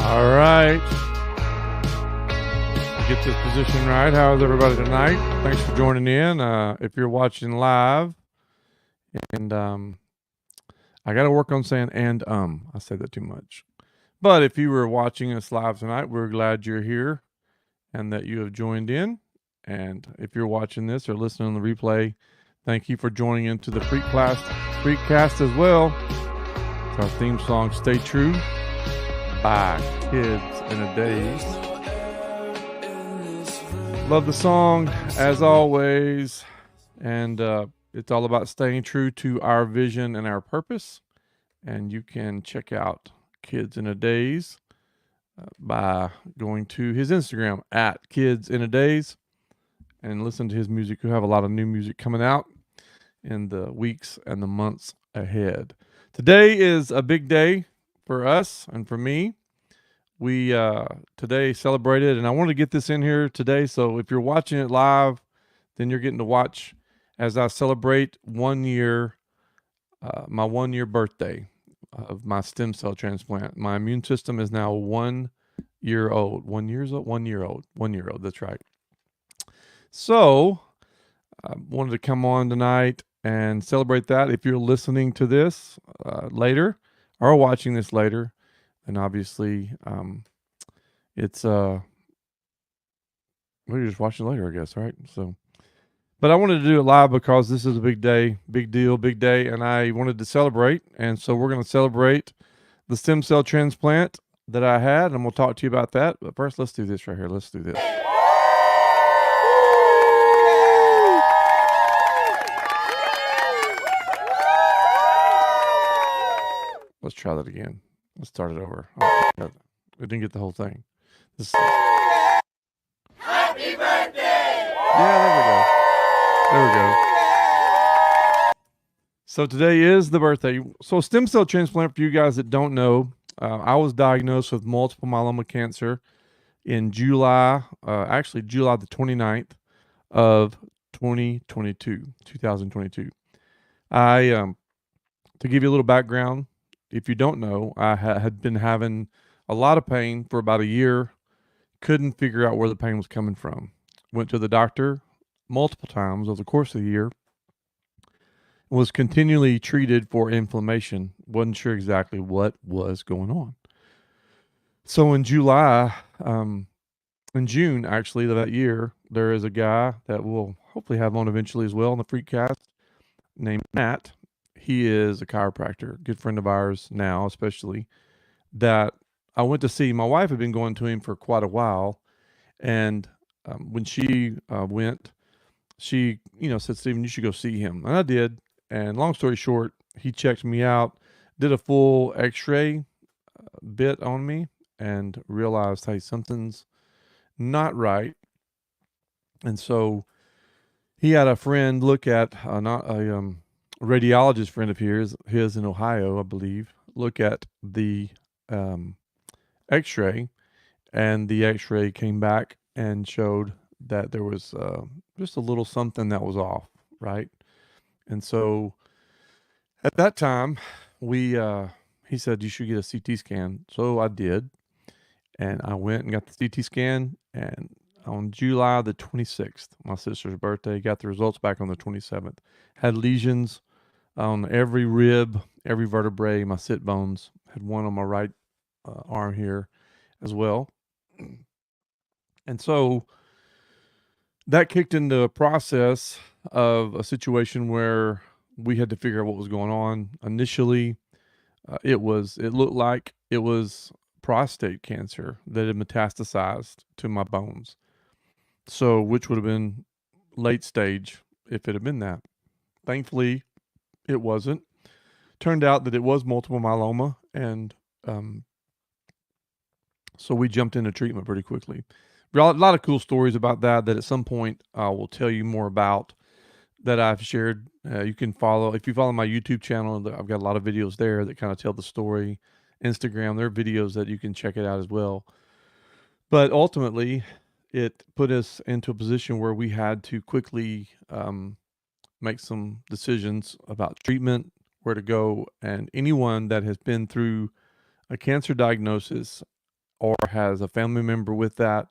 All right. Get this position right. How's everybody tonight? Thanks for joining in. If you're watching live, and I got to work on saying I said that too much. But if you were watching us live tonight, we're glad you're here and that you have joined in. And if you're watching this or listening on the replay, thank you for joining into the Freakcast as well. It's our theme song, Stay True, by Kids in a Daze. Love the song, as always. And it's all about staying true to our vision and our purpose. And you can check out Kids in a Daze by going to his Instagram at Kids in a Daze and listen to his music. He'll have a lot of new music coming out in the weeks and the months ahead. Today is a big day for us and for me. We today celebrated, and I wanted to get this in here today. So if you're watching it live, then you're getting to watch as I celebrate 1 year, my 1 year birthday of my stem cell transplant. My immune system is now 1 year old. 1 year old. 1 year old. 1 year old. That's right. So I wanted to come on tonight and celebrate that. If you're listening to this later or watching this later, then obviously it's well, you're just watching later, I guess, right? So, but I wanted to do it live because this is a big day, big deal, big day, and I wanted to celebrate. And so we're going to celebrate the stem cell transplant that I had, and we'll talk to you about that. But first, let's do this right here. Let's do this. Let's try that again. Let's start it over. Oh, we didn't get the whole thing. Happy birthday! Yeah, there we go. So today is the birthday. So stem cell transplant, for you guys that don't know, I was diagnosed with multiple myeloma cancer in July the 29th of 2022. To give you a little background, if you don't know, I had been having a lot of pain for about a year. Couldn't figure out where the pain was coming from. Went to the doctor multiple times over the course of the year. Was continually treated for inflammation. Wasn't sure exactly what was going on. So in June actually, of that year, there is a guy that we'll hopefully have on eventually as well on the Freakcast named Matt. He is a chiropractor, good friend of ours now, especially, that I went to see. My wife had been going to him for quite a while, and when she went, she said, "Stephen, you should go see him," and I did. And long story short, he checked me out, did a full X-ray bit on me, and realized, hey, something's not right. And so he had a friend look at not a radiologist friend of his in Ohio, I believe, look at the X-ray, and the X-ray came back and showed that there was just a little something that was off, right? And so at that time, he said, you should get a CT scan. So I did, and I went and got the CT scan, and on July the 26th, my sister's birthday, got the results back on the 27th. Had lesions on every rib, every vertebrae, my sit bones. Had one on my right arm here as well. And so that kicked into a process of a situation where we had to figure out what was going on. Initially, it looked like it was prostate cancer that had metastasized to my bones. So, which would have been late stage if it had been that. Thankfully, it wasn't. Turned out that it was multiple myeloma, and so we jumped into treatment pretty quickly. A lot of cool stories about that at some point I will tell you more about, that I've shared. You can follow, if you follow my YouTube channel, I've got a lot of videos there that kind of tell the story. Instagram, there are videos that you can check it out as well. But ultimately, it put us into a position where we had to quickly make some decisions about treatment, where to go, and anyone that has been through a cancer diagnosis or has a family member with that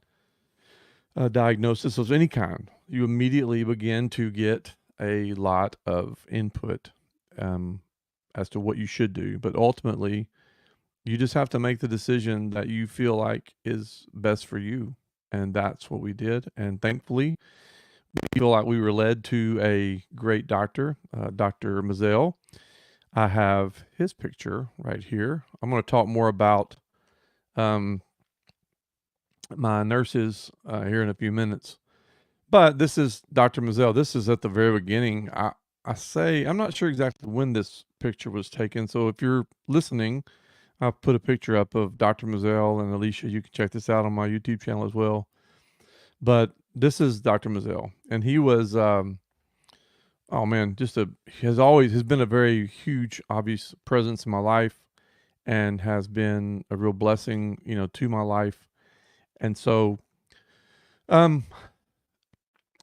diagnosis of any kind, you immediately begin to get a lot of input um, as to what you should do. But ultimately, you just have to make the decision that you feel like is best for you. And that's what we did. And thankfully, we feel like we were led to a great doctor, Dr. Mazel. I have his picture right here. I'm going to talk more about um, my nurses here in a few minutes. But this is Dr. Mazel. This is at the very beginning. I'm not sure exactly when this picture was taken. So if you're listening, I'll put a picture up of Dr. Mazel and Alicia. You can check this out on my YouTube channel as well. But this is Dr. Mazel, and he was, oh man, has been a very huge, obvious presence in my life, and has been a real blessing, to my life. And so, um,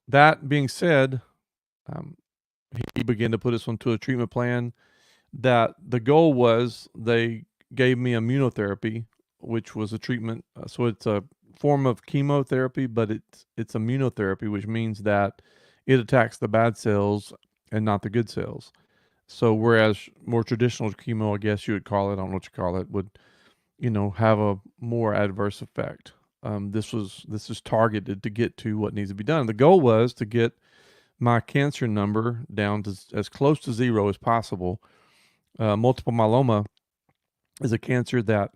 that being said, um, he began to put us onto a treatment plan that the goal was they gave me immunotherapy, which was a treatment. So it's a form of chemotherapy, but it's immunotherapy, which means that it attacks the bad cells and not the good cells. So whereas more traditional chemo, I guess you would call it, I don't know what you call it, would have a more adverse effect. This is targeted to get to what needs to be done. The goal was to get my cancer number down to as close to zero as possible. Multiple myeloma is a cancer that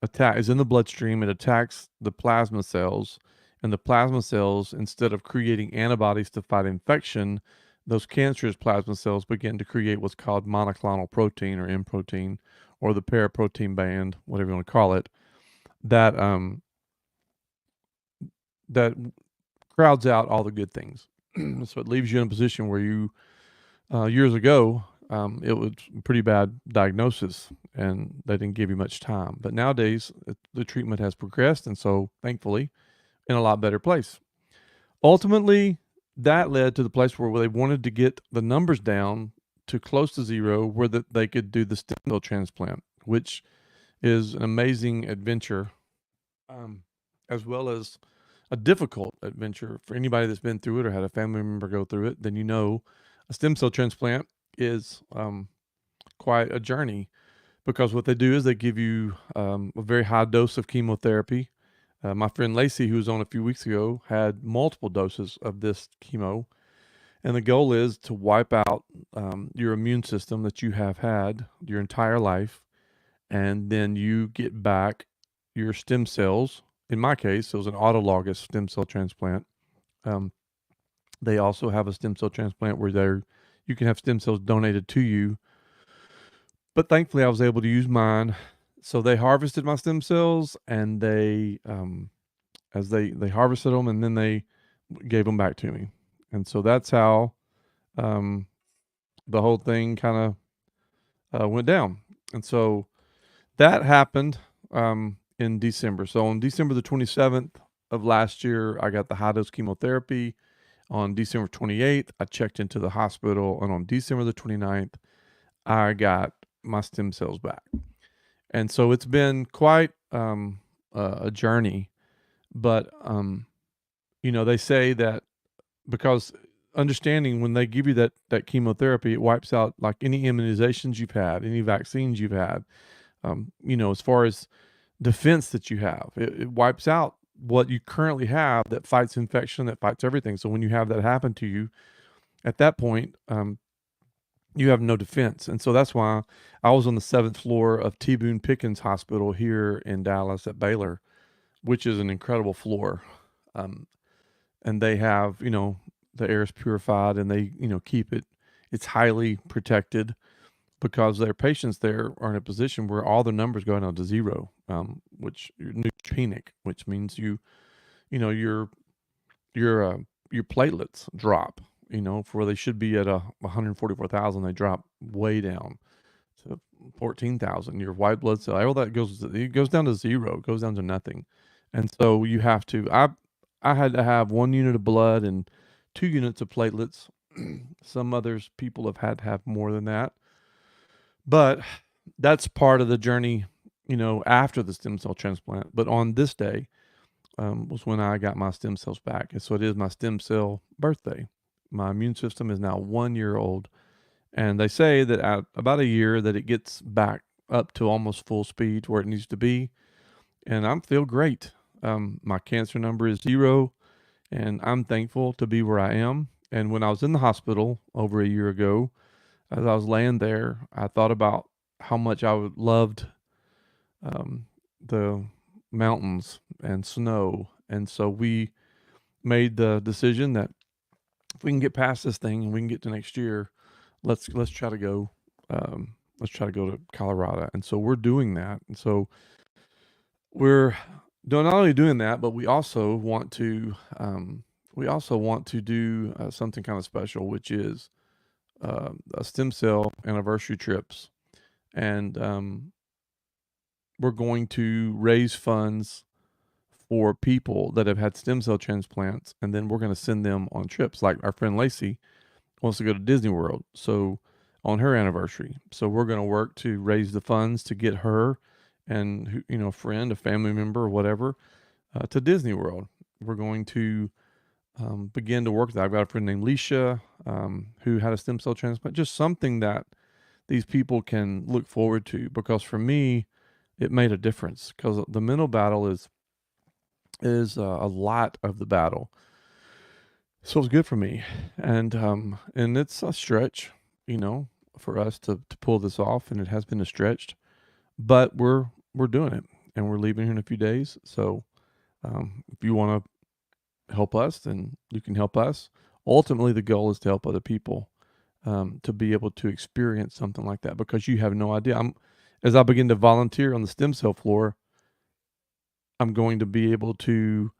is in the bloodstream. It attacks the plasma cells, and the plasma cells, instead of creating antibodies to fight infection, those cancerous plasma cells begin to create what's called monoclonal protein or M protein, or the paraprotein band, whatever you want to call it, that that crowds out all the good things. So it leaves you in a position where years ago, it was a pretty bad diagnosis, and they didn't give you much time. But nowadays, the treatment has progressed, and so thankfully, in a lot better place. Ultimately, that led to the place where they wanted to get the numbers down to close to zero, where they could do the stem cell transplant, which is an amazing adventure, um, as well as a difficult adventure for anybody that's been through it or had a family member go through it. Then a stem cell transplant is quite a journey, because what they do is they give you a very high dose of chemotherapy. My friend Lacey, who was on a few weeks ago, had multiple doses of this chemo, and the goal is to wipe out your immune system that you have had your entire life, and then you get back your stem cells. In my case, it was an autologous stem cell transplant. Um, they also have a stem cell transplant where you can have stem cells donated to you, but thankfully I was able to use mine. So they harvested my stem cells, and as they harvested them, and then they gave them back to me. And so that's how um, the whole thing kind of went down. And so that happened in December. So on December the 27th of last year, I got the high dose chemotherapy. On December 28th, I checked into the hospital, and on December the 29th, I got my stem cells back. And so it's been quite a journey. But they say that, because understanding when they give you that chemotherapy, it wipes out like any immunizations you've had, any vaccines you've had. As far as defense that you have, it wipes out what you currently have that fights infection, that fights everything. So when you have that happen to you, at that point, you have no defense. And so that's why I was on the 7th floor of T. Boone Pickens Hospital here in Dallas at Baylor, which is an incredible floor. And they have, the air is purified, and they, keep it's highly protected, because their patients there are in a position where all the numbers go down to zero, which neutropenic, which means your your platelets drop, for they should be at 144,000, they drop way down to 14,000. Your white blood cell, all that goes down to zero, goes down to nothing. And so you have to, I had to have 1 unit of blood and 2 units of platelets. Some others people have had to have more than that. But that's part of the journey after the stem cell transplant. But on this day was when I got my stem cells back. And so it is my stem cell birthday. My immune system is now 1 year old. And they say that at about a year that it gets back up to almost full speed where it needs to be. And I feel great. My cancer number is 0, and I'm thankful to be where I am. And when I was in the hospital over a year ago, as I was laying there, I thought about how much I would loved the mountains and snow. And so we made the decision that if we can get past this thing and we can get to next year, let's try to go. Let's try to go to Colorado. And so we're doing that. And so we're not only doing that, but we also want to do something kind of special, which is a stem cell anniversary trips, and we're going to raise funds for people that have had stem cell transplants, and then we're going to send them on trips. Like our friend Lacey wants to go to Disney World, so on her anniversary, so we're going to work to raise the funds to get her and a friend, a family member, or whatever, to Disney World. We're going to begin to work that. I've got a friend named Leisha who had a stem cell transplant. Just something that these people can look forward to, because for me, it made a difference. Because the mental battle is a lot of the battle. So it's good for me, and it's a stretch, for us to pull this off, and it has been a stretch, but we're doing it, and we're leaving here in a few days. So if you want to help us, then you can help us. Ultimately, the goal is to help other people to be able to experience something like that, because you have no idea. As I begin to volunteer on the stem cell floor, I'm going to be able to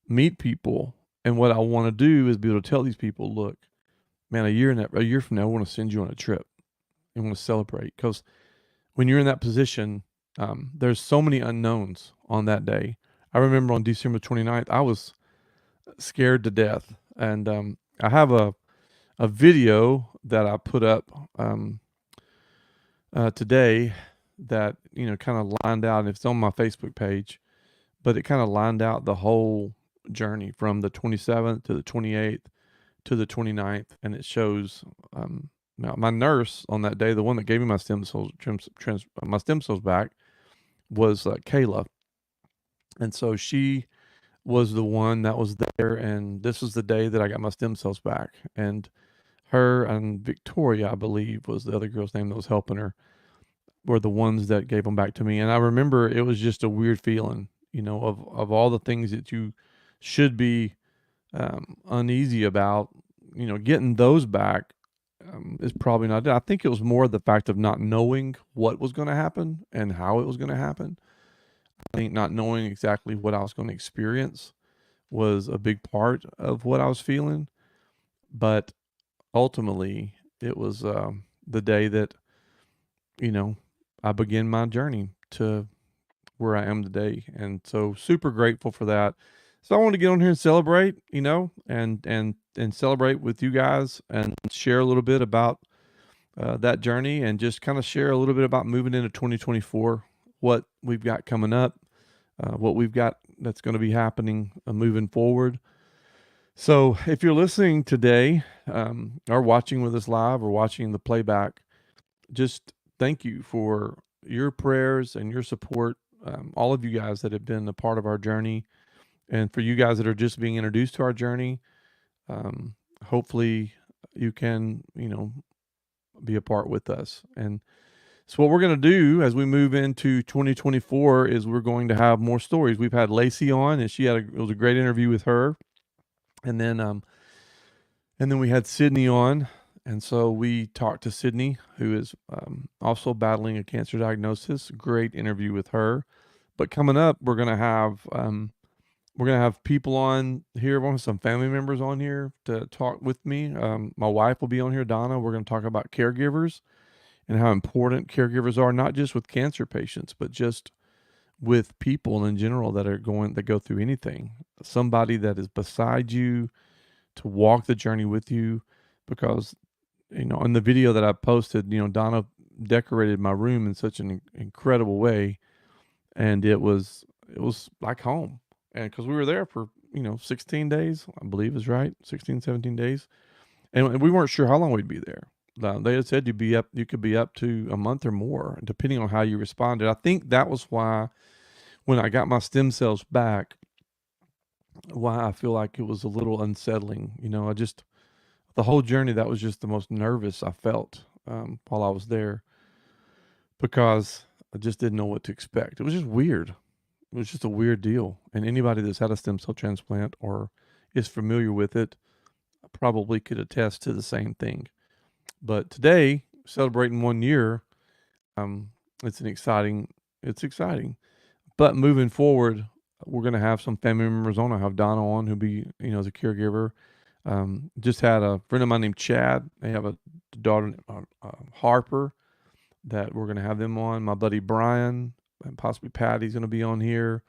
meet people, and what I want to do is be able to tell these people, look, man, a year from now, I want to send you on a trip and want to celebrate, because when you're in that position, there's so many unknowns on that day. I remember on December 29th, I was scared to death, and I have a video that I put up today that kind of lined out, and it's on my Facebook page, but it kind of lined out the whole journey from the 27th to the 28th to the 29th, and it shows now my nurse on that day, the one that gave me my stem cells my stem cells back, was Kayla, and so she was the one that was there, and this was the day that I got my stem cells back. And her and Victoria, I believe, was the other girl's name that was helping her, were the ones that gave them back to me. And I remember it was just a weird feeling, of all the things that you should be uneasy about, getting those back is probably not it. I think it was more the fact of not knowing what was going to happen and how it was going to happen. I think not knowing exactly what I was going to experience was a big part of what I was feeling. But ultimately, it was the day that, I began my journey to where I am today. And so super grateful for that. So I want to get on here and celebrate, and celebrate with you guys and share a little bit about that journey, and just kind of share a little bit about moving into 2024, what we've got coming up, what we've got that's going to be happening moving forward. So if you're listening today, or watching with us live or watching the playback, just thank you for your prayers and your support. All of you guys that have been a part of our journey, and for you guys that are just being introduced to our journey, hopefully you can, be a part with us. And so what we're going to do as we move into 2024 is we're going to have more stories. We've had Lacey on, and it was a great interview with her. And then we had Sydney on. And so we talked to Sydney, who is also battling a cancer diagnosis. Great interview with her. But coming up, we're gonna have people on here. We'll have some family members on here to talk with me. My wife will be on here, Donna. We're going to talk about caregivers and how important caregivers are, not just with cancer patients, but just with people in general that go through anything. Somebody that is beside you to walk the journey with you, because in the video that I posted, Donna decorated my room in such an incredible way, and it was like home. And because we were there for 16 days, I believe is right, 16, 17 days, and we weren't sure how long we'd be there. They had said you could be up to a month or more, depending on how you responded. I think that was why when I got my stem cells back, why I feel like it was a little unsettling. I just the whole journey, that was just the most nervous I felt while I was there, because I just didn't know what to expect. It was just weird. It was just a weird deal. And anybody that's had a stem cell transplant or is familiar with it probably could attest to the same thing. But today, celebrating 1 year, um, it's it's exciting. But moving forward, we're going to have some family members on. I have Donna on, who'll be, as a caregiver. Just had a friend of mine named Chad. They have a daughter, Harper, that we're going to have them on. My buddy Brian and possibly Patty's going to be on here.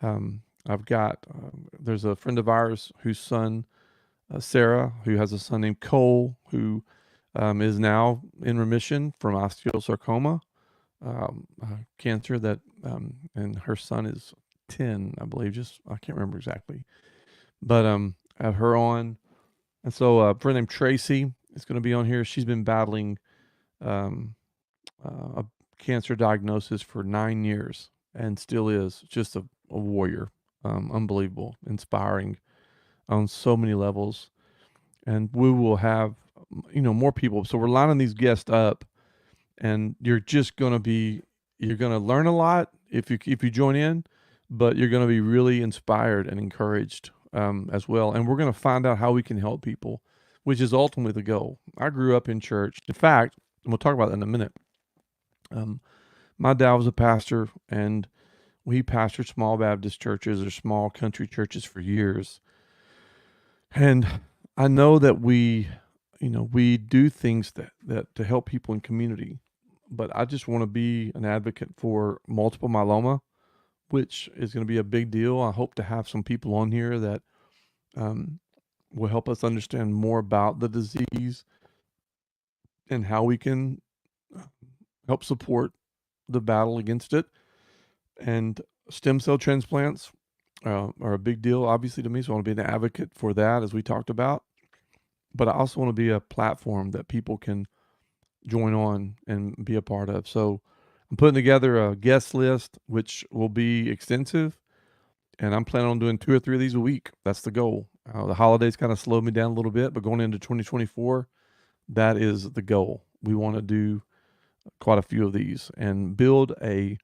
I've got, there's a friend of ours whose son, Sarah, who has a son named Cole, who is now in remission from osteosarcoma cancer, and her son is 10, I believe. Just I can't remember exactly, but I have her on, and so a friend named Tracy is going to be on here. She's been battling um, a cancer diagnosis for 9 years and still is just a warrior. Unbelievable, inspiring on so many levels. And we will have more people. So we're lining these guests up, and you're going to learn a lot if you join in, but you're going to be really inspired and encouraged as well. And we're going to find out how we can help people, which is ultimately the goal. I grew up in church. In fact, and we'll talk about that in a minute. My dad was a pastor, and we pastored small Baptist churches or small country churches for years. And I know that we do things that to help people in community, but I just want to be an advocate for multiple myeloma, which is going to be a big deal. I hope to have some people on here that will help us understand more about the disease and how we can help support the battle against it. And stem cell transplants are a big deal, obviously, to me. So I want to be an advocate for that, as we talked about. But I also want to be a platform that people can join on and be a part of. So I'm putting together a guest list, which will be extensive, and I'm planning on doing 2 or 3 of these a week. That's the goal. The holidays kind of slowed me down a little bit, but going into 2024, that is the goal. We want to do quite a few of these and build a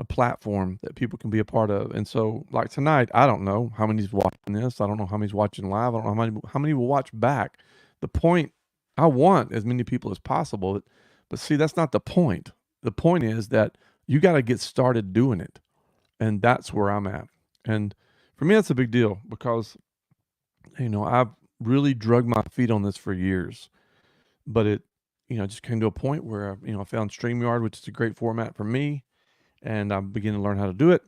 platform that people can be a part of. And so, like tonight, I don't know how many's watching this. I don't know how many's watching live. I don't know how many will watch back. The point, I want as many people as possible, but see, that's not the point. The point is that you got to get started doing it, and that's where I'm at. And for me, that's a big deal because I've really drug my feet on this for years, but it just came to a point where I found StreamYard, which is a great format for me, and I'm beginning to learn how to do it.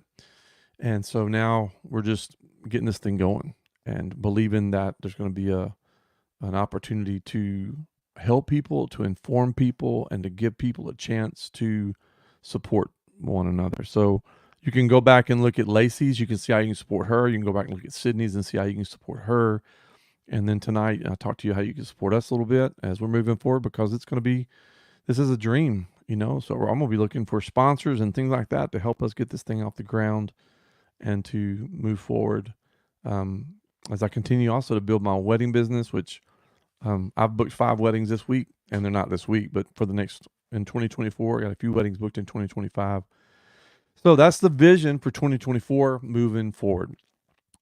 And so now we're just getting this thing going and believing that there's going to be an opportunity to help people, to inform people, and to give people a chance to support one another. So you can go back and look at Lacey's. You can see how you can support her. You can go back and look at Sydney's and see how you can support her. And then tonight, I'll talk to you how you can support us a little bit as we're moving forward, because this is a dream, so I'm going to be looking for sponsors and things like that to help us get this thing off the ground and to move forward. As I continue also to build my wedding business, which I've booked 5 weddings this week, and they're not this week, but in 2024, I got a few weddings booked in 2025. So that's the vision for 2024 moving forward.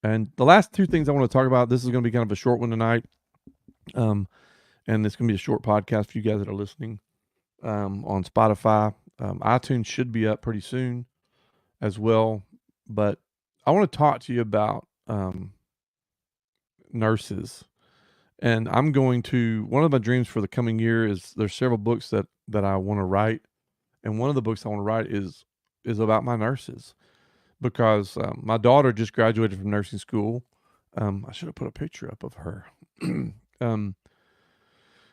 And the last 2 things I want to talk about, this is going to be kind of a short one tonight. And it's going to be a short podcast for you guys that are listening on Spotify. iTunes should be up pretty soon as well. But I want to talk to you about nurses. And one of my dreams for the coming year is there's several books that I want to write. And one of the books I want to write is about my nurses, because my daughter just graduated from nursing school. I should have put a picture up of her.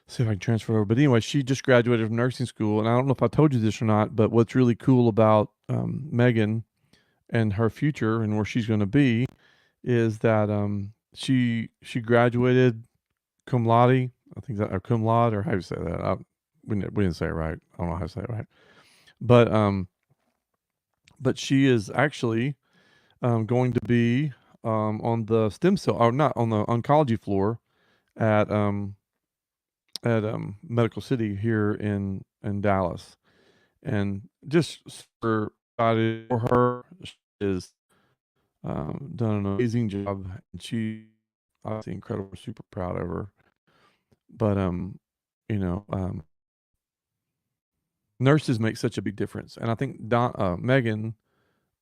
See if I can transfer over. But anyway, she just graduated from nursing school. And I don't know if I told you this or not, but what's really cool about Megan and her future and where she's going to be is that she graduated cum laude. I think that or cum laude or how do you say that? We didn't say it right. I don't know how to say it right. But she is actually going to be on the stem cell or not on the oncology floor at Medical City here in Dallas, and just super excited for her. She is done an amazing job, and she obviously incredible. Super proud of her. But you know, nurses make such a big difference, and I think Megan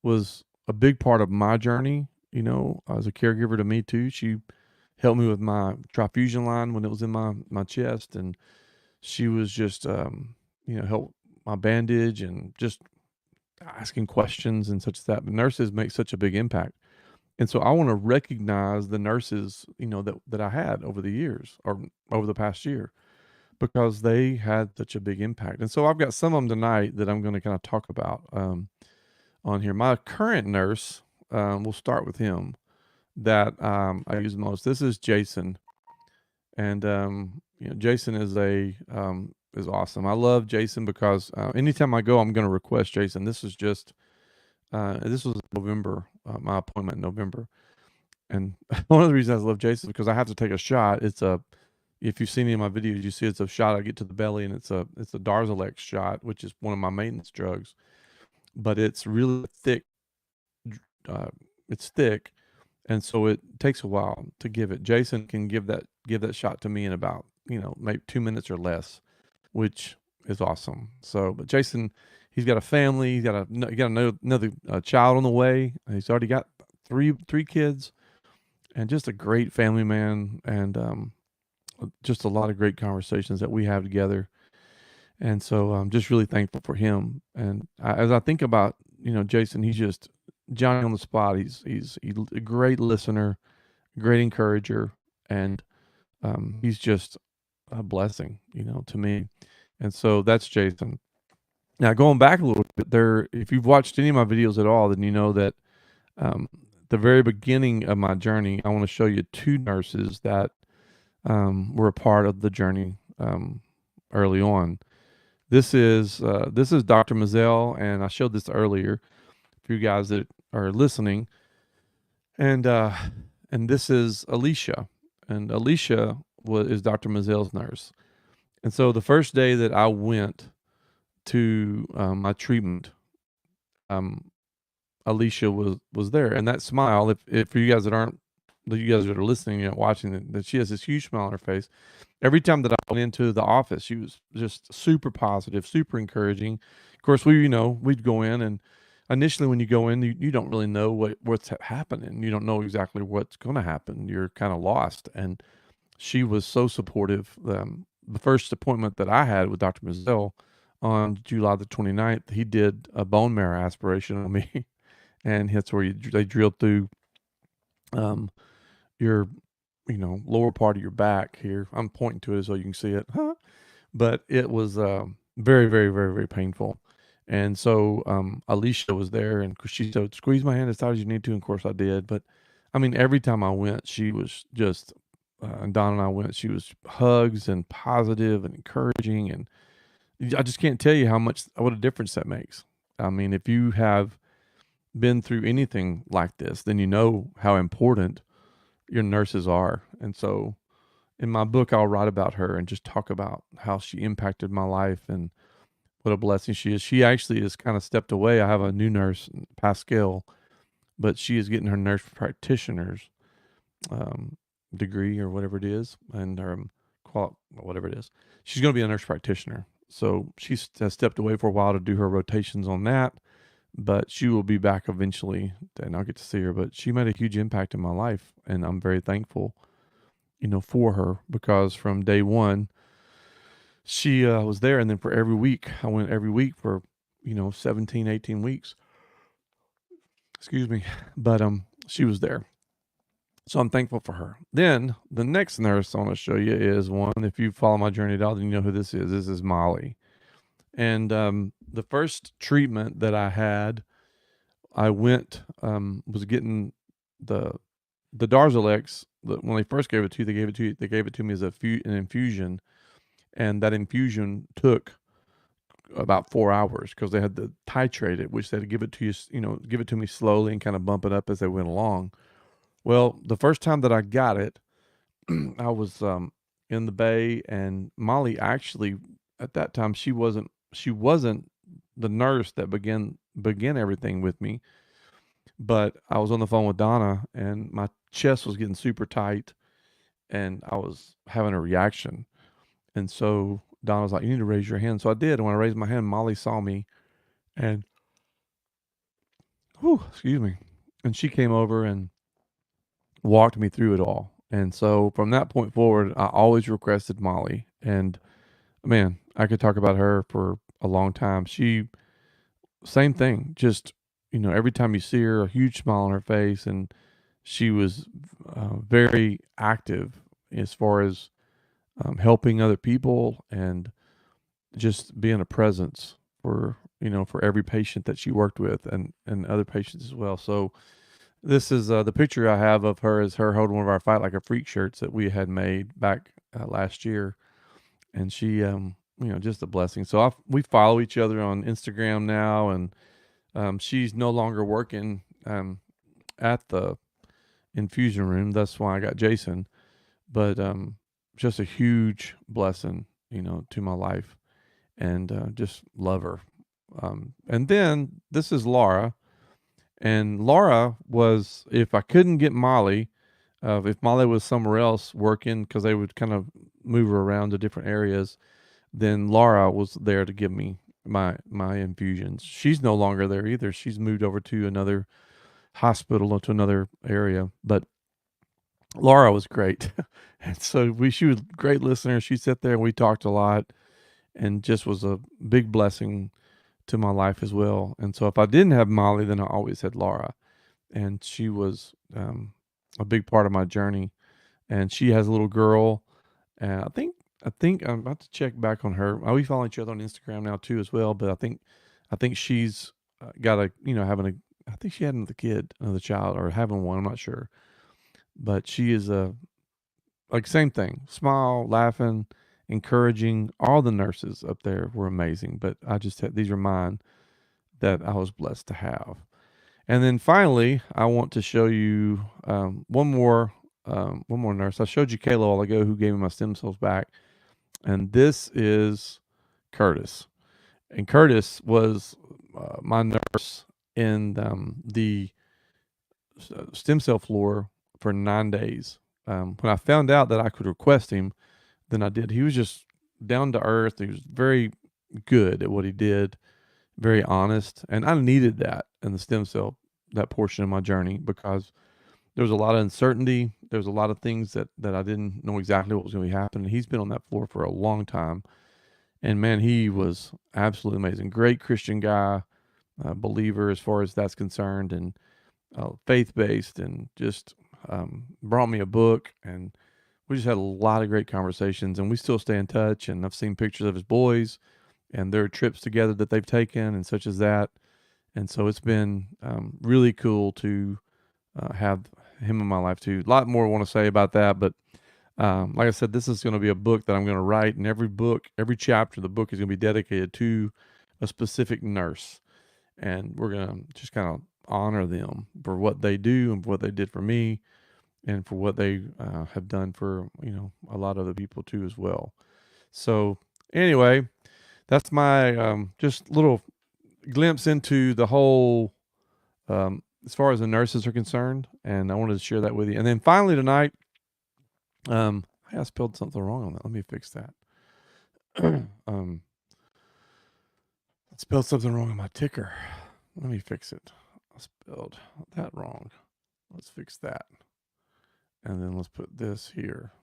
was a big part of my journey. As a caregiver to me too. She helped me with my transfusion line when it was in my chest, and she was just help my bandage and just asking questions and such as that. But nurses make such a big impact. And so I want to recognize the nurses, that I had over the years or over the past year because they had such a big impact. And so I've got some of them tonight that I'm going to kind of talk about on here. My current nurse, we'll start with him that I use the most. This is Jason, and Jason is awesome. I love Jason because anytime I go, I'm going to request Jason. This was November, my appointment in November. And one of the reasons I love Jason is because I have to take a shot. If you've seen any of my videos, you see it's a shot I get to the belly, and it's a Darzalex shot, which is one of my maintenance drugs. But it's really thick. Uh, it's thick, and so it takes a while to give it. Jason can give that shot to me in about maybe 2 minutes or less, which is awesome. So, but Jason, he's got a family. He got another child on the way. He's already got three kids, and just a great family man, and just a lot of great conversations that we have together. And so I'm just really thankful for him. And as I think about Jason, he's just Johnny on the spot. He's a great listener, great encourager, and he's just a blessing, to me. And so that's Jason. Now going back a little bit there, if you've watched any of my videos at all, then you know that the very beginning of my journey, I want to show you two nurses that were a part of the journey early on. This is Dr. Mazel, and I showed this earlier for you guys that are listening. And this is Alicia, and Alicia is Dr. Mazel's nurse. And so the first day that I went to my treatment, Alicia was there, and that smile. If for you guys that are listening and watching, that she has this huge smile on her face. Every time that I went into the office, she was just super positive, super encouraging. Of course, we'd go in, and initially when you go in, you don't really know what's happening. You don't know exactly what's going to happen. You're kind of lost, and she was so supportive. The first appointment that I had with Dr. Mazel on July the 29th, he did a bone marrow aspiration on me, and that's where they drilled through your lower part of your back here. I'm pointing to it so you can see it. But it was very, very, very, very painful. And so Alicia was there, and she said, "Squeeze my hand as tight as you need to." And of course I did. But I mean, every time I went, she was just, and Don and I went, she was hugs and positive and encouraging. And I just can't tell you what a difference that makes. I mean, if you have been through anything like this, then you know how important your nurses are. And so in my book, I'll write about her and just talk about how she impacted my life and what a blessing she is. She actually has kind of stepped away. I have a new nurse, Pascal, but she is getting her nurse practitioner's degree or whatever it is, and whatever it is. She's going to be a nurse practitioner. So she has stepped away for a while to do her rotations on that, but she will be back eventually, and I'll get to see her. But she made a huge impact in my life, and I'm very thankful, for her, because from day one, she was there. And then for every week, I went every week for 17, 18 weeks. Excuse me. But she was there, so I'm thankful for her. Then the next nurse I want to show you is one. If you follow my journey at all, then you know who this is. This is Molly. And the first treatment that I had I went, was getting the Darzalex. When they first gave it to you, they gave it to me as an infusion, and that infusion took about 4 hours because they had to titrate it, which they had to give it to you, give it to me slowly and kind of bump it up as they went along. Well, the first time that I got it, I was in the bay, and Molly actually at that time she wasn't the nurse that began everything with me, but I was on the phone with Donna, and my chest was getting super tight, and I was having a reaction, and so Donna was like, "You need to raise your hand." So I did, and when I raised my hand, Molly saw me, and whew, excuse me, and she came over and walked me through it all. And so from that point forward, I always requested Molly, and man, I could talk about her for a long time. She same thing, just every time you see her, a huge smile on her face, and she was very active as far as helping other people and just being a presence for every patient that she worked with and other patients as well. So this is the picture I have of her is her holding one of our Fight Like a Freak shirts that we had made back last year, and she just a blessing. So we follow each other on Instagram now, and she's no longer working at the infusion room. That's why I got Jason. But just a huge blessing, to my life, and just love her. And then this is Laura, and Laura was, if I couldn't get Molly, if Molly was somewhere else working, because they would kind of move her around to different areas, then Laura was there to give me my infusions. She's no longer there either. She's moved over to another hospital or to another area. But Laura was great. And so she was a great listener. She sat there and we talked a lot, and just was a big blessing to my life as well. And so if I didn't have Molly, then I always had Laura, and she was a big part of my journey. And she has a little girl, and I think I'm about to check back on her. We follow each other on Instagram now too as well. But I think she's got having a. I think she had another child, or having one. I'm not sure, but she is a like same thing. Smile, laughing, encouraging. All the nurses up there were amazing. But I just had these are mine that I was blessed to have. And then finally, I want to show you one more nurse. I showed you Kayla a while ago, who gave me my stem cells back, and this is Curtis. And Curtis was my nurse in the stem cell floor for 9 days. When I found out that I could request him, then I did. He was just down to earth. He was very good at what he did, very honest, and I needed that in the stem cell that portion of my journey, because there was a lot of uncertainty. There was a lot of things that I didn't know exactly what was going to be happening. He's been on that floor for a long time, and man, he was absolutely amazing. Great Christian guy, believer as far as that's concerned, and faith based, and just brought me a book, and we just had a lot of great conversations, and we still stay in touch. And I've seen pictures of his boys and their trips together that they've taken, and such as that. And so it's been really cool to have him in my life too. A lot more I want to say about that, but like I said, this is going to be a book that I'm going to write, and every chapter of the book is going to be dedicated to a specific nurse, and we're going to just kind of honor them for what they do and for what they did for me, and for what they have done for a lot of other people too as well. So anyway, that's my just little glimpse into the whole as far as the nurses are concerned, and I wanted to share that with you. And then finally tonight, I spelled something wrong on that. Let me fix that. I spelled something wrong on my ticker. Let me fix it. I spelled that wrong. Let's fix that. And then let's put this here.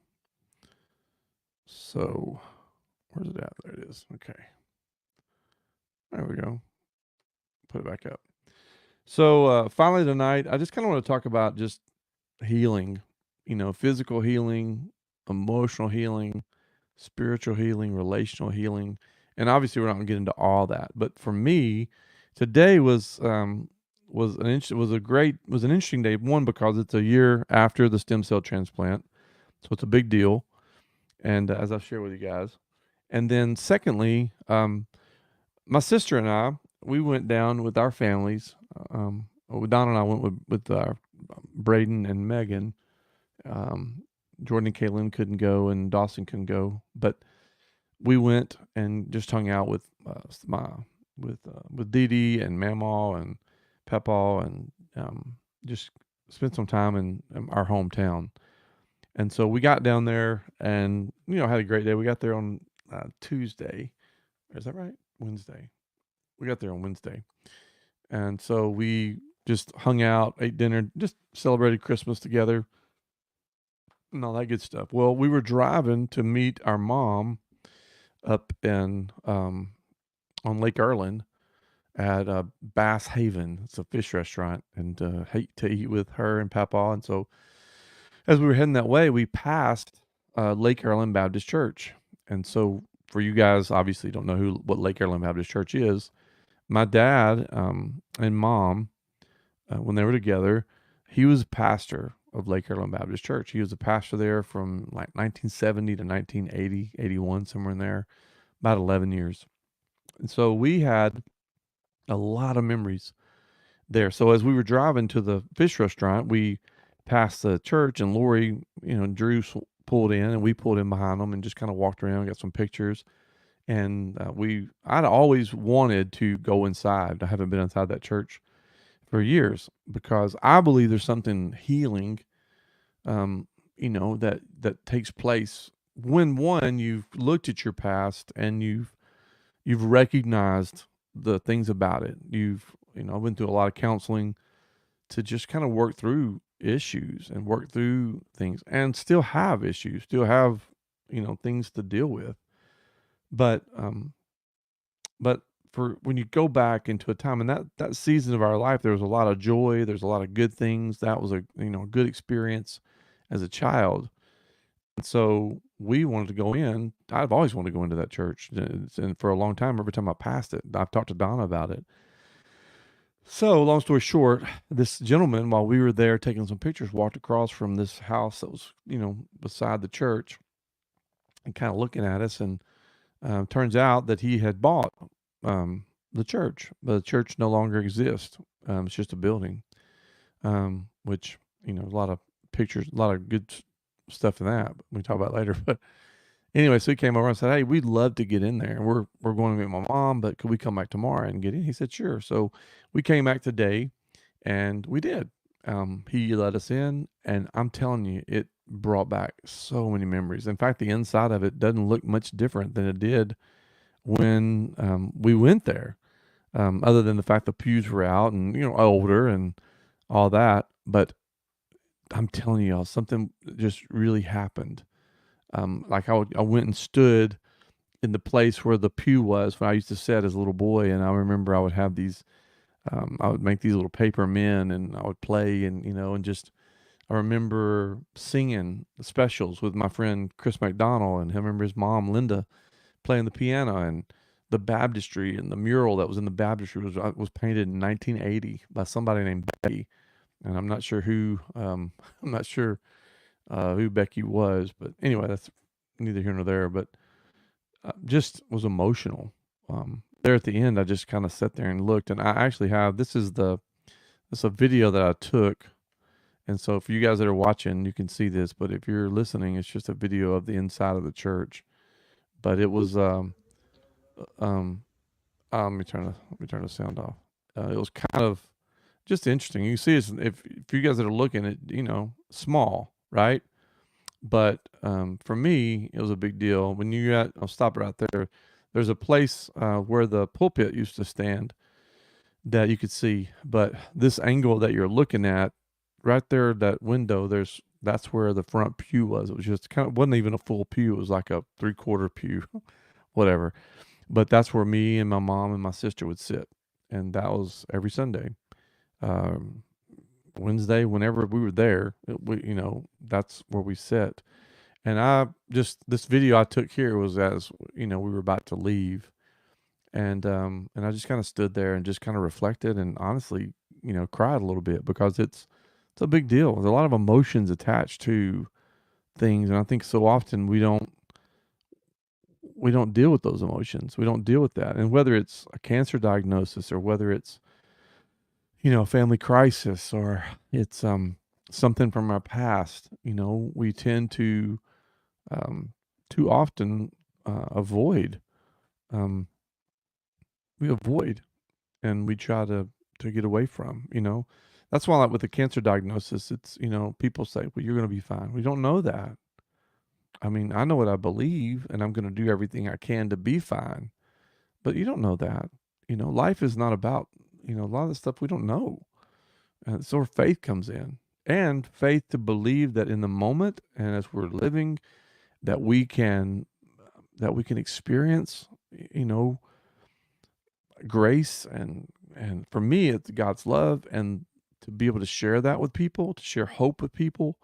So, where's it at? There it is. Okay. There we go. Put it back up. So, finally tonight, I just kind of want to talk about just healing, physical healing, emotional healing, spiritual healing, relational healing. And obviously, we're not going to get into all that. But for me, today was was an interesting day. One, because it's a year after the stem cell transplant, so it's a big deal. And as I've shared with you guys, and then secondly, my sister and I, we went down with our families. Don and I went with Braden and Megan. Um, Jordan and Caitlin couldn't go, and Dawson couldn't go, but we went and just hung out with with Dee Dee and Mamaw and Pepaw, and just spent some time in our hometown. And so we got down there, and had a great day. We got there on Tuesday. Is that right? Wednesday. We got there on Wednesday, and so we just hung out, ate dinner, just celebrated Christmas together, and all that good stuff. Well, we were driving to meet our mom up in on Lake Erling at Bass Haven. It's a fish restaurant, and hate to eat with her and Papa. And so as we were heading that way, we passed Lake Erling Baptist Church. And so for you guys, obviously don't know what Lake Erling Baptist Church is. My dad and mom, when they were together, he was pastor of Lake Erling Baptist Church. He was a pastor there from like 1970 to 1980, 81, somewhere in there, about 11 years. And so we had a lot of memories there. So as we were driving to the fish restaurant, we passed the church, and Lori, Drew pulled in, and we pulled in behind them and just kind of walked around, got some pictures. And I'd always wanted to go inside. I haven't been inside that church for years because I believe there's something healing, that takes place when you've looked at your past and you've recognized the things about it. I've been through a lot of counseling to just kind of work through issues and work through things, and still have issues, still have, things to deal with. But but for when you go back into a time, and that season of our life, there was a lot of joy, there's a lot of good things. That was a good experience as a child. And so we wanted to go in. I've always wanted to go into that church, and for a long time, every time I passed it, I've talked to Donna about it. So, long story short, this gentleman, while we were there taking some pictures, walked across from this house that was, beside the church, and kind of looking at us. And turns out that he had bought the church, but the church no longer exists. It's just a building, which, a lot of pictures, a lot of good stuff in that. But we can talk about later. But anyway, so he came over and said, "Hey, we'd love to get in there. And we're going to meet my mom, but could we come back tomorrow and get in?" He said, "Sure." So we came back today, and we did. He let us in, and I'm telling you, it brought back so many memories. In fact, the inside of it doesn't look much different than it did when we went there, other than the fact the pews were out and older and all that. But I'm telling y'all, something just really happened. Like I went and stood in the place where the pew was when I used to sit as a little boy, and I remember I would have these. I would make these little paper men, and I would play, and just I remember singing the specials with my friend Chris McDonald, and I remember his mom Linda playing the piano, and the baptistry and the mural that was in the baptistry was painted in 1980 by somebody named Becky, and I'm not sure who I'm not sure who Becky was, but anyway, that's neither here nor there. But just was emotional. There at the end, I just kind of sat there and looked, and I actually have this is a video that I took, and so for you guys that are watching, you can see this, but if you're listening, it's just a video of the inside of the church. But it was um let me turn the sound off. It was kind of just interesting. You see, if you guys that are looking at small, right? But for me, it was a big deal. When I'll stop right there. There's a place where the pulpit used to stand that you could see, but this angle that you're looking at, right there, that window, that's where the front pew was. It was just wasn't even a full pew. It was like a 3/4 pew, whatever. But that's where me and my mom and my sister would sit, and that was every Sunday. Um, Wednesday, whenever we were there, that's where we sit. And this video I took here was as, we were about to leave. And I just kind of stood there and just kind of reflected, and honestly, cried a little bit because it's a big deal. There's a lot of emotions attached to things, and I think so often we don't deal with those emotions. We don't deal with that. And whether it's a cancer diagnosis or whether it's, a family crisis or it's something from our past, we tend to too often avoid um we avoid and we try to get away from. That's why, like with the cancer diagnosis, it's, people say, well, you're going to be fine. We don't know that. I mean, I know what I believe and I'm going to do everything I can to be fine. But you don't know that. Life is not about, a lot of the stuff we don't know. And so where faith comes in. And faith to believe that in the moment and as we're living, that we can experience, you know, grace and for me it's God's love and to be able to share that with people, to share hope with people.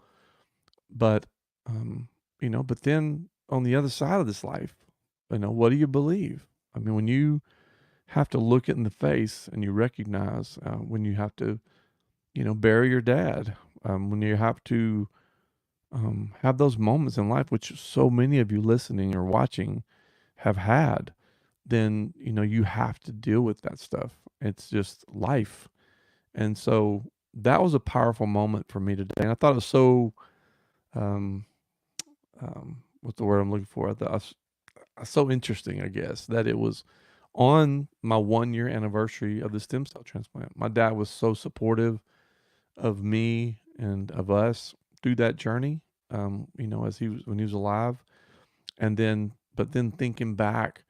But but then on the other side of this life, what do you believe? I mean, when you have to look it in the face and you recognize when you have to, bury your dad, when you have to have those moments in life, which so many of you listening or watching have had, then, you have to deal with that stuff. It's just life. And so that was a powerful moment for me today. And I thought it was um, what's the word I'm looking for? I thought it was so interesting, I guess, that it was on my 1 year anniversary of the stem cell transplant. My dad was so supportive of me and of us through that journey, as when he was alive. But then thinking back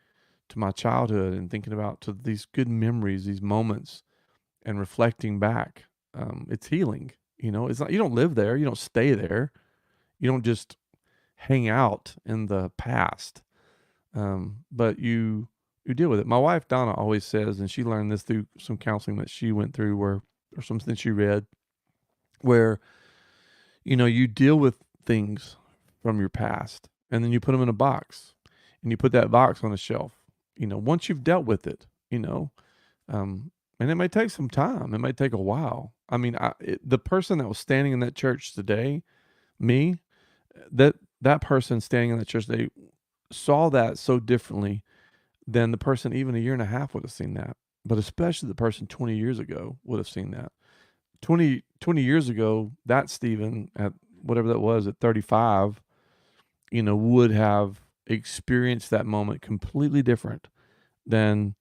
to my childhood and thinking about to these good memories, these moments, and reflecting back, it's healing. It's not, you don't live there, you don't stay there, you don't just hang out in the past, but you deal with it. My wife Donna always says, and she learned this through some counseling that she went through, or something she read, where you deal with things from your past, and then you put them in a box, and you put that box on a shelf. Once you've dealt with it, um, and it may take some time. It may take a while. I mean, the person that was standing in that church today, me, that person standing in that church, they saw that so differently than the person even a year and a half would have seen that. But especially the person 20 years ago would have seen that. 20 years ago, that Stephen at whatever that was at 35, would have experienced that moment completely different than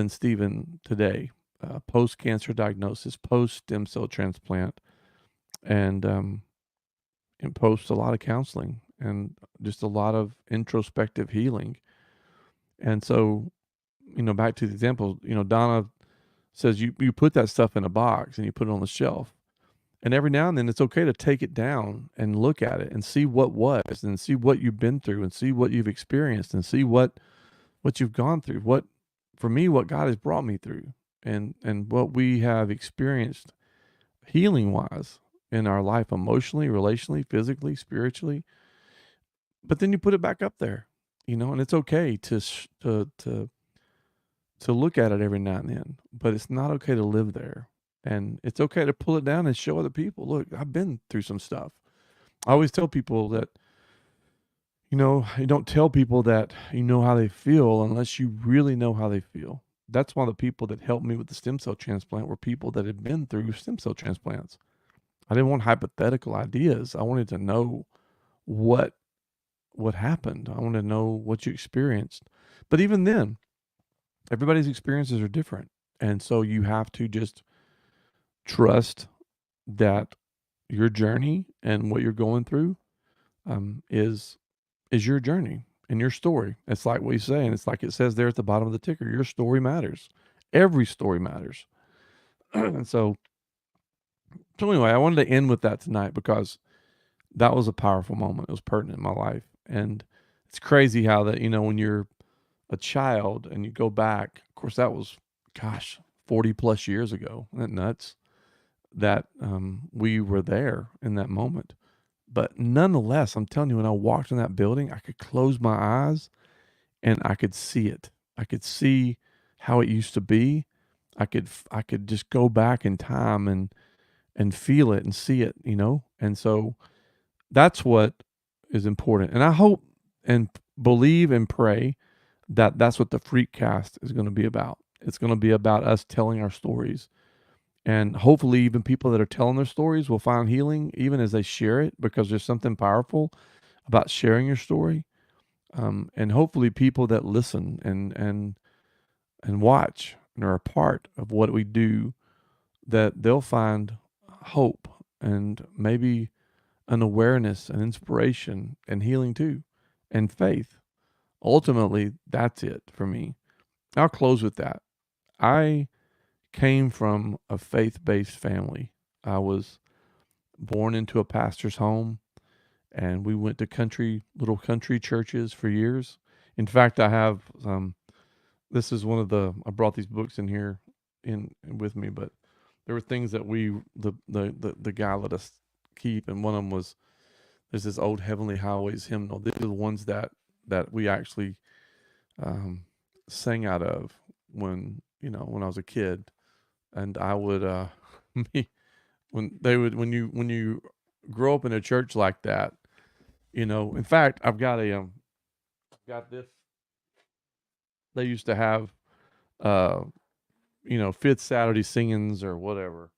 Stephen today, post cancer diagnosis, post stem cell transplant, and post a lot of counseling and just a lot of introspective healing. And so, back to the example, Donna says you put that stuff in a box and you put it on the shelf. And every now and then it's okay to take it down and look at it and see what was and see what you've been through and see what you've experienced and see what you've gone through. For me, what God has brought me through and what we have experienced healing wise in our life, emotionally, relationally, physically, spiritually. But then you put it back up there, and it's okay to look at it every now and then, but it's not okay to live there. And it's okay to pull it down and show other people, look, I've been through some stuff. I always tell people that, you don't tell people that you know how they feel unless you really know how they feel. That's why the people that helped me with the stem cell transplant were people that had been through stem cell transplants. I didn't want hypothetical ideas. I wanted to know what happened. I wanted to know what you experienced. But even then, everybody's experiences are different. And so you have to just trust that your journey and what you're going through is your journey and your story. It's like what you say, and it's like it says there at the bottom of the ticker, your story matters. Every story matters. And so anyway, I wanted to end with that tonight because that was a powerful moment. It was pertinent in my life. And it's crazy how that, when you're a child and you go back, of course, that was, gosh, 40 plus years ago. Isn't that nuts? That we were there in that moment. But nonetheless, I'm telling you, when I walked in that building, I could close my eyes and I could see it. I could see how it used to be. I could just go back in time and feel it and see it, you know? And so that's what is important. And I hope and believe and pray that that's what the Freakcast is going to be about. It's going to be about us telling our stories. And hopefully, even people that are telling their stories will find healing even as they share it, because there's something powerful about sharing your story. And hopefully, people that listen and watch and are a part of what we do, that they'll find hope and maybe an awareness and inspiration and healing too, and faith. Ultimately, that's it for me. I'll close with that. I came from a faith based family. I was born into a pastor's home, and we went to little country churches for years. In fact, I have this is one of I brought these books in here in with me, but there were things that the guy let us keep, and one of them was there's this old Heavenly Highways hymnal. These are the ones that we actually um, sang out of when I was a kid, and I would me when you grow up in a church like that, In fact, I've got this. They used to have uh fifth Saturday singings or whatever.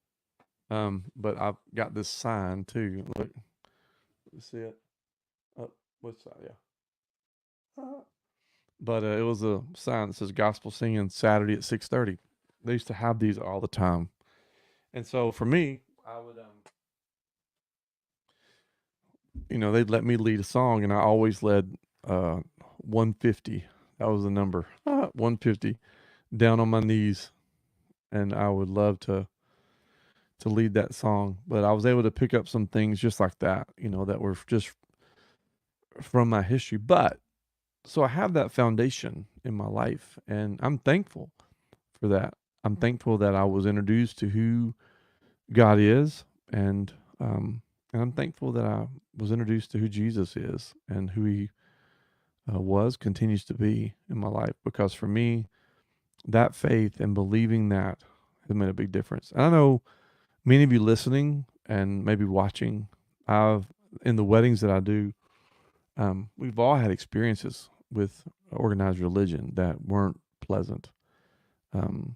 But I've got this sign too. Look, you see it? Oh, what's that? Yeah. But it was a sign that says gospel singing Saturday at 6:30. They used to have these all the time. And so for me, I would they'd let me lead a song, and I always led 150. That was the number. 150, down on my knees, and I would love to lead that song. But I was able to pick up some things just like that, that were just from my history. But so I have that foundation in my life, and I'm thankful for that. I'm thankful that I was introduced to who God is, and and I'm thankful that I was introduced to who Jesus is and who He continues to be in my life. Because for me, that faith and believing that has made a big difference. And I know many of you listening and maybe watching, I've in the weddings that I do, we've all had experiences with organized religion that weren't pleasant. Um,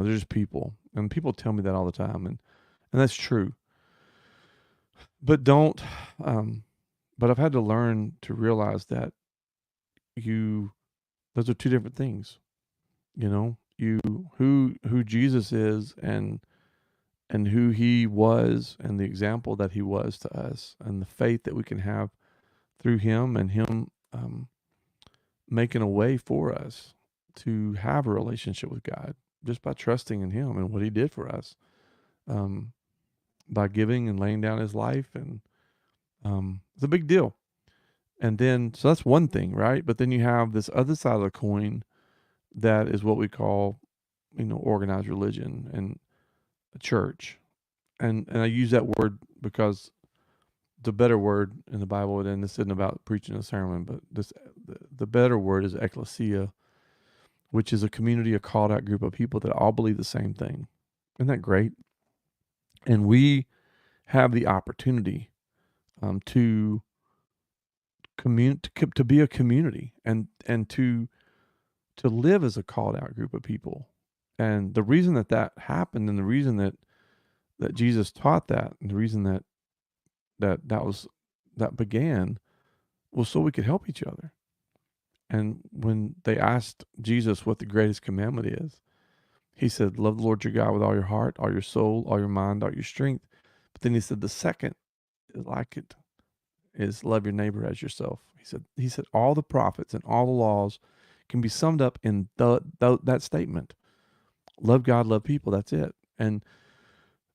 they're just people, and people tell me that all the time, and that's true. But don't, um, but I've had to learn to realize that you, those are two different things. You who Jesus is, and who He was, and the example that He was to us, and the faith that we can have through Him, and Him making a way for us to have a relationship with God just by trusting in Him and what He did for us, um, by giving and laying down His life, and it's a big deal. And then, so that's one thing, right? But then you have this other side of the coin that is what we call, organized religion and a church. And I use that word because the better word in the Bible, and this isn't about preaching a sermon, but the better word is ecclesia, which is a community, a called out group of people that all believe the same thing. Isn't that great? And we have the opportunity to to be a community, and to live as a called out group of people. And the reason that happened, and the reason that Jesus taught that, and the reason that began, was so we could help each other. And when they asked Jesus what the greatest commandment is, He said, "Love the Lord your God with all your heart, all your soul, all your mind, all your strength." But then He said, "The second is like it, is love your neighbor as yourself." He said all the prophets and all the laws can be summed up in that statement: love God, love people. That's it.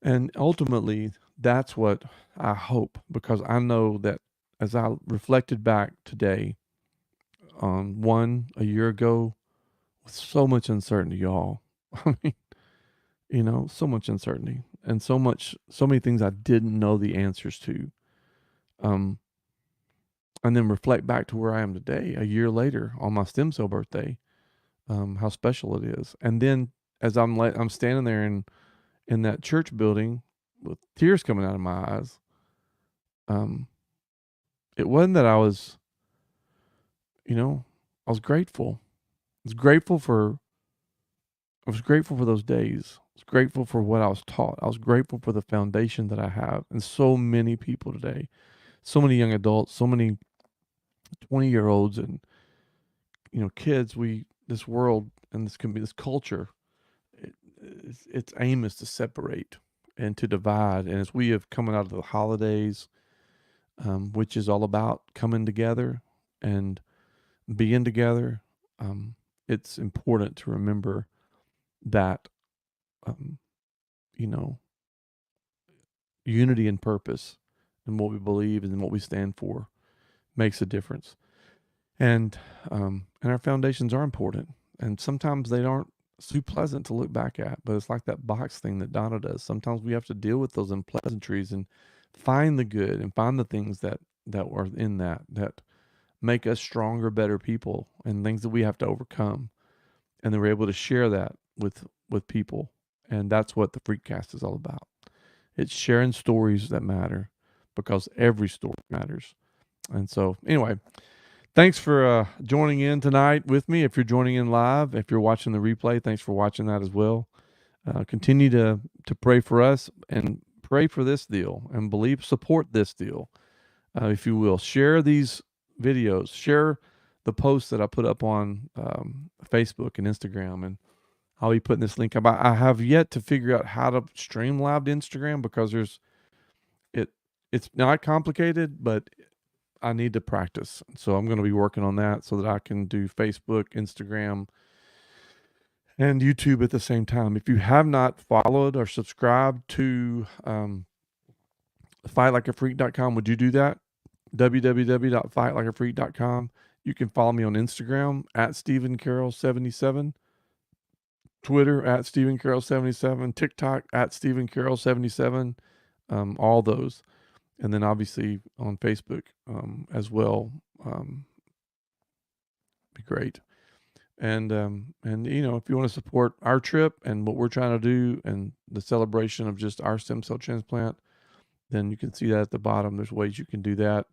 And ultimately, that's what I hope, because I know that as I reflected back today on a year ago, with so much uncertainty, y'all. I mean, so much uncertainty, and so many things I didn't know the answers to. Um, and then reflect back to where I am today, a year later, on my stem cell birthday, how special it is. And then as I'm standing there in that church building with tears coming out of my eyes, it wasn't that I was, I was grateful. I was grateful for those days. I was grateful for what I was taught. I was grateful for the foundation that I have. And so many people today, so many young adults, so many 20-year-olds and kids, this world and this culture, its aim is to separate and to divide. And as we have coming out of the holidays, which is all about coming together and being together, it's important to remember that, um, you know, unity and purpose and what we believe and what we stand for makes a difference. And our foundations are important. And sometimes they aren't too pleasant to look back at, but it's like that box thing that Donna does. Sometimes we have to deal with those unpleasantries and find the good and find the things that were in that make us stronger, better people, and things that we have to overcome. And then we're able to share that with people. And that's what the Freakcast is all about. It's sharing stories that matter, because every story matters. And so, anyway, thanks for joining in tonight with me. If you're joining in live, if you're watching the replay, thanks for watching that as well. Continue to pray for us and pray for this deal and support this deal. If you will, share these videos, share the posts that I put up on Facebook and Instagram, and I'll be putting this link up. I have yet to figure out how to stream live to Instagram, because it's not complicated, but I need to practice. So I'm going to be working on that so that I can do Facebook, Instagram, and YouTube at the same time. If you have not followed or subscribed to fightlikeafreak.com, would you do that? www.fightlikeafreak.com. You can follow me on Instagram at StephenCarroll77, Twitter at StephenCarroll77, TikTok at StephenCarroll77, all those. And then obviously on Facebook as well. Be great. And if you want to support our trip and what we're trying to do and the celebration of just our stem cell transplant, then you can see that at the bottom. There's ways you can do that.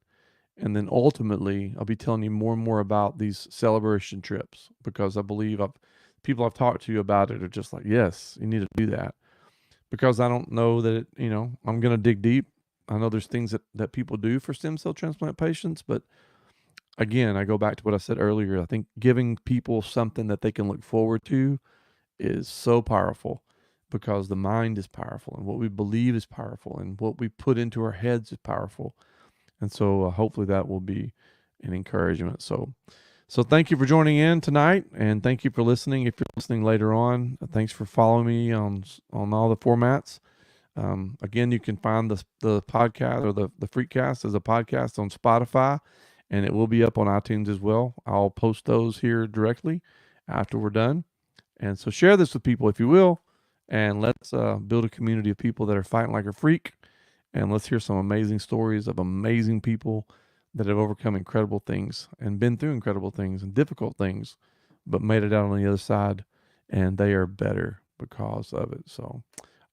And then ultimately, I'll be telling you more and more about these celebration trips, because I believe people I've talked to about it are just like, yes, you need to do that. Because I don't know that, I'm going to dig deep. I know there's things that people do for stem cell transplant patients, but again, I go back to what I said earlier. I think giving people something that they can look forward to is so powerful, because the mind is powerful and what we believe is powerful and what we put into our heads is powerful. And so hopefully that will be an encouragement. So thank you for joining in tonight, and thank you for listening. If you're listening later on, thanks for following me on all the formats. Again, you can find the podcast or the Freakcast as a podcast on Spotify, and it will be up on iTunes as well. I'll post those here directly after we're done. And so share this with people if you will, and let's build a community of people that are fighting like a freak. And let's hear some amazing stories of amazing people that have overcome incredible things and been through incredible things and difficult things, but made it out on the other side, and they are better because of it. So,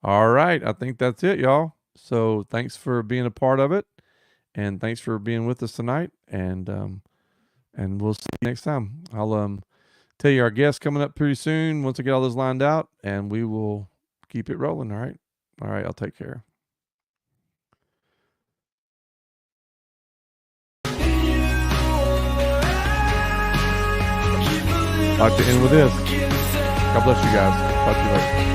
all right, I think that's it, y'all. So thanks for being a part of it, and thanks for being with us tonight. And we'll see you next time. I'll tell you our guests coming up pretty soon once I get all those lined out, and we will keep it rolling. All right, I'll take care. I'd like to end with this. God bless you guys. Talk to you later.